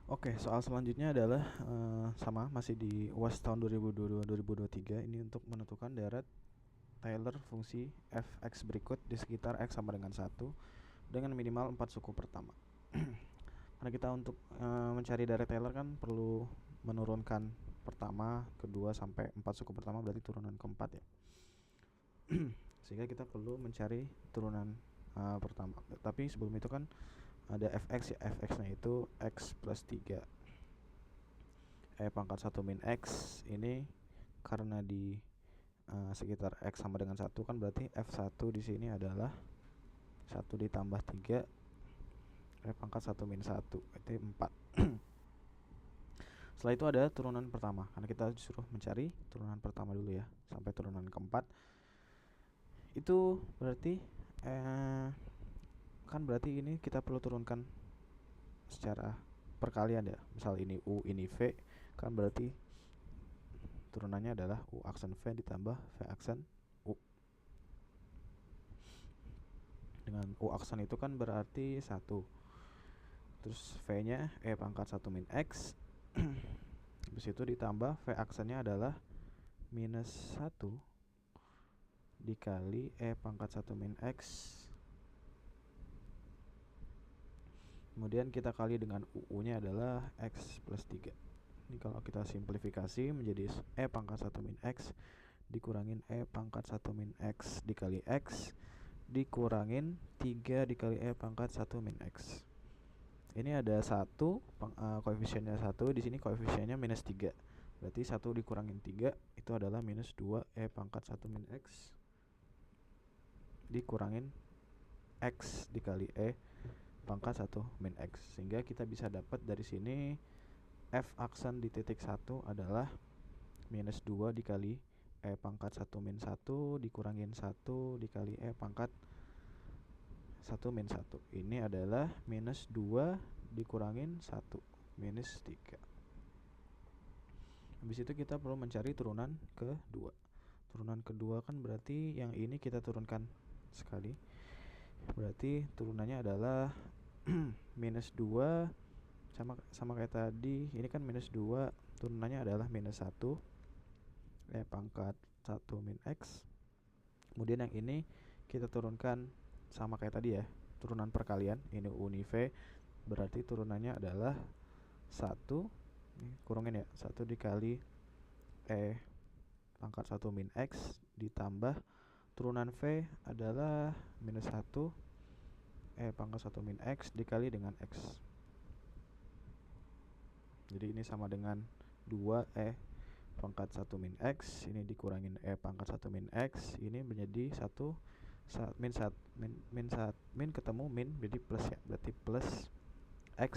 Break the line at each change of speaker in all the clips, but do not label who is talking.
Oke, soal selanjutnya adalah sama masih di UAS tahun 2022-2023 ini untuk menentukan deret Taylor fungsi f(x) berikut di sekitar x sama dengan 1 dengan minimal 4 suku pertama. Karena kita untuk mencari deret Taylor kan perlu menurunkan pertama, kedua sampai 4 suku pertama, berarti turunan keempat ya. Sehingga kita perlu mencari turunan pertama. Tapi sebelum itu kan ada fx ya, fx-nya itu x plus 3 pangkat 1 min x. Ini karena di sekitar x sama dengan 1 kan, berarti f1 di sini adalah 1 ditambah 3 pangkat 1 min 1, itu 4. Setelah itu ada turunan pertama, karena kita disuruh mencari turunan pertama dulu ya, sampai turunan keempat. Itu berarti kan berarti ini kita perlu turunkan secara perkalian ya. Misal ini U, ini V, kan berarti turunannya adalah U aksen V ditambah V aksen U. Dengan U aksen itu kan berarti 1. Terus V-nya pangkat 1 min X. Habis itu ditambah V aksennya adalah minus 1 dikali pangkat 1 min X. Kemudian kita kali dengan UU-nya adalah X plus 3. Ini kalau kita simplifikasi menjadi pangkat 1 min X dikurangin pangkat 1 min X dikali X dikurangin 3 dikali pangkat 1 min X. Ini ada 1, koefisiennya 1, di sini koefisiennya minus 3. Berarti 1 dikurangin 3 itu adalah minus 2 pangkat 1 min X dikurangin X dikali pangkat 1 min X. Sehingga kita bisa dapat dari sini F aksen di titik 1 adalah minus 2 dikali pangkat 1 min 1 dikurangin 1 dikali pangkat 1 min 1. Ini adalah minus 2 dikurangin 1, minus 3. Habis itu kita perlu mencari turunan kedua. Turunan kedua kan berarti yang ini kita turunkan sekali. Berarti turunannya adalah minus 2 sama kayak tadi. Ini kan minus 2, turunannya adalah minus 1 pangkat 1 min X. Kemudian yang ini kita turunkan sama kayak tadi ya, turunan perkalian. Ini uni V, berarti turunannya adalah 1, kurangin ya, 1 dikali pangkat 1 min X ditambah turunan V adalah minus 1 pangkat 1 min X dikali dengan X. Jadi ini sama dengan 2 pangkat 1 min X, ini dikurangin pangkat 1 min X, ini menjadi 1 min ketemu min, jadi plus ya, berarti plus X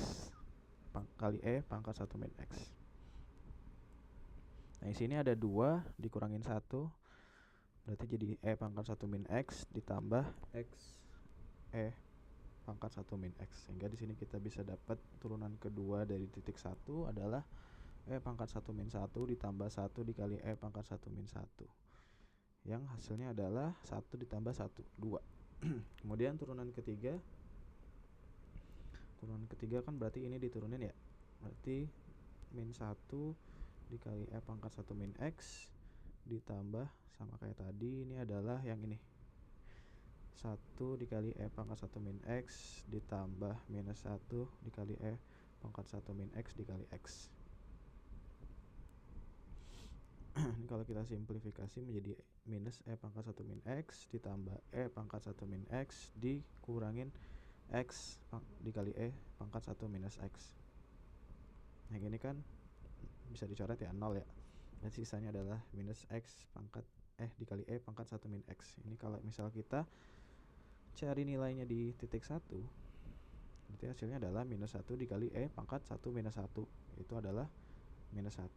kali pangkat 1 min X. Nah, di sini ada 2 dikurangin 1, berarti jadi pangkat 1 min X ditambah X pangkat 1 min X. Sehingga di sini kita bisa dapat turunan kedua dari titik 1 adalah pangkat 1 min 1 ditambah 1 dikali pangkat 1 min 1. Yang hasilnya adalah 1 ditambah 1, 2. Kemudian turunan ketiga kan berarti ini diturunin ya. Berarti min 1 dikali pangkat 1 min X ditambah sama kayak tadi, ini adalah yang ini, 1 dikali pangkat 1 min X ditambah minus 1 dikali pangkat 1 min X dikali X. Ini kalau kita simplifikasi menjadi minus pangkat 1 min X ditambah pangkat 1 min X dikurangin X dikali pangkat 1 minus X. Yang ini kan bisa dicoret ya, 0 ya. Dan sisanya adalah minus X pangkat dikali pangkat 1 min X. Ini kalau misal kita cari nilainya di titik 1, berarti hasilnya adalah minus 1 dikali pangkat 1 minus 1, itu adalah minus 1.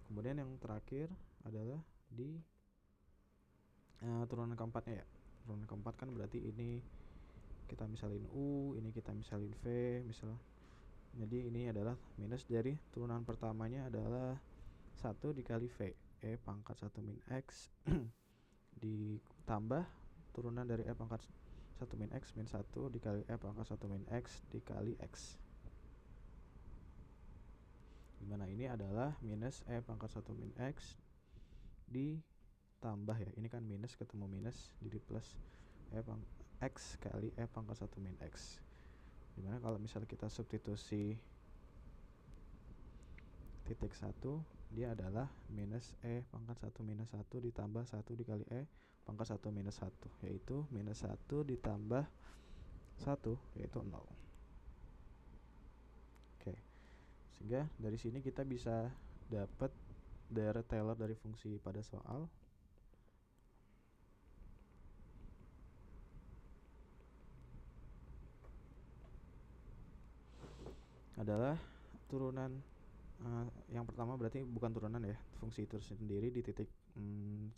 Kemudian yang terakhir adalah di turunan keempatnya ya. Turunan keempat kan berarti ini kita misalin U, ini kita misalin V misal. Jadi ini adalah minus dari turunan pertamanya adalah 1 dikali V pangkat 1 min X ditambah turunan dari pangkat 1 min X min 1 dikali pangkat 1 min X dikali X. dimana ini adalah minus E pangkat 1 min X ditambah ya, ini kan minus ketemu minus jadi plus X kali E pangkat 1 min X, dimana kalau misalnya kita substitusi titik 1, dia adalah minus E pangkat 1 minus 1 ditambah 1 dikali E pangkat 1 minus 1, yaitu minus 1 ditambah 1 yaitu 0. Oke, sehingga dari sini kita bisa dapat daerah Taylor dari fungsi pada soal adalah turunan yang pertama berarti bukan turunan ya, fungsi itu sendiri di titik 1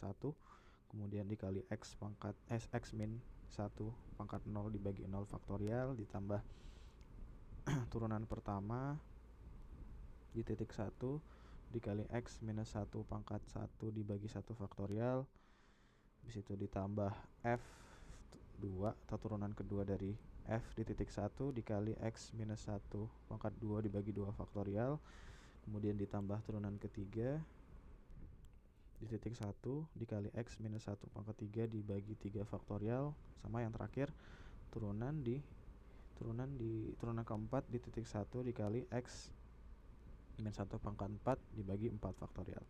kemudian dikali X pangkat X min 1 pangkat 0 dibagi 0 faktorial ditambah turunan pertama di titik 1 dikali X minus 1 pangkat 1 dibagi 1 faktorial, habis itu ditambah F2 atau turunan kedua dari F di titik 1 dikali X minus 1 pangkat 2 dibagi 2 faktorial, kemudian ditambah turunan ketiga di titik 1 dikali X minus 1 pangkat 3 dibagi 3 faktorial, sama yang terakhir turunan keempat di titik 1 dikali X minus 1 pangkat 4 dibagi 4 faktorial.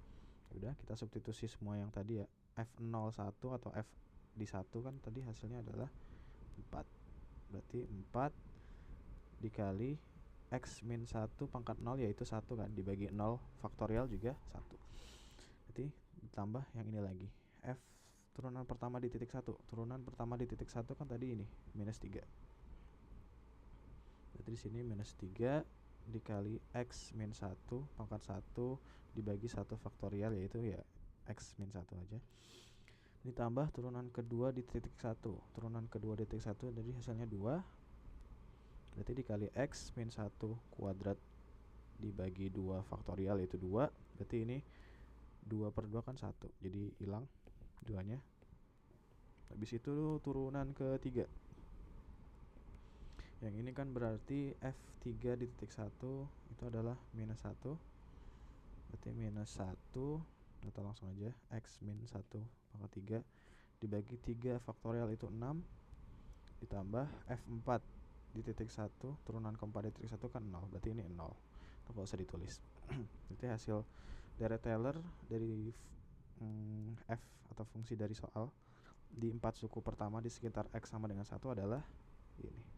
Udah, kita substitusi semua yang tadi ya, F01 atau F di 1 kan tadi hasilnya adalah 4, berarti 4 dikali X min 1 pangkat 0 yaitu 1 kan, dibagi 0 faktorial juga 1, berarti ditambah yang ini lagi F turunan pertama di titik 1. Turunan pertama di titik 1 kan tadi ini minus 3, berarti di sini minus 3 dikali X min 1 pangkat 1 dibagi 1 faktorial yaitu ya X min 1 aja, ditambah turunan kedua di titik 1. Turunan kedua di titik 1 jadi hasilnya 2, berarti dikali X min 1 kuadrat dibagi 2 faktorial yaitu 2, berarti ini 2 per 2 kan 1, jadi hilang 2 nya. Habis itu turunan ketiga, yang ini kan berarti F3 di titik 1 itu adalah minus 1, berarti minus 1 atau langsung aja X min 1 pangkat 3 dibagi 3 faktorial itu 6, ditambah F4 di titik 1 turunan keempat di titik 1 kan 0, berarti ini 0, nggak usah ditulis. Berarti hasil dari Taylor dari F atau fungsi dari soal di 4 suku pertama di sekitar X sama dengan 1 adalah ini.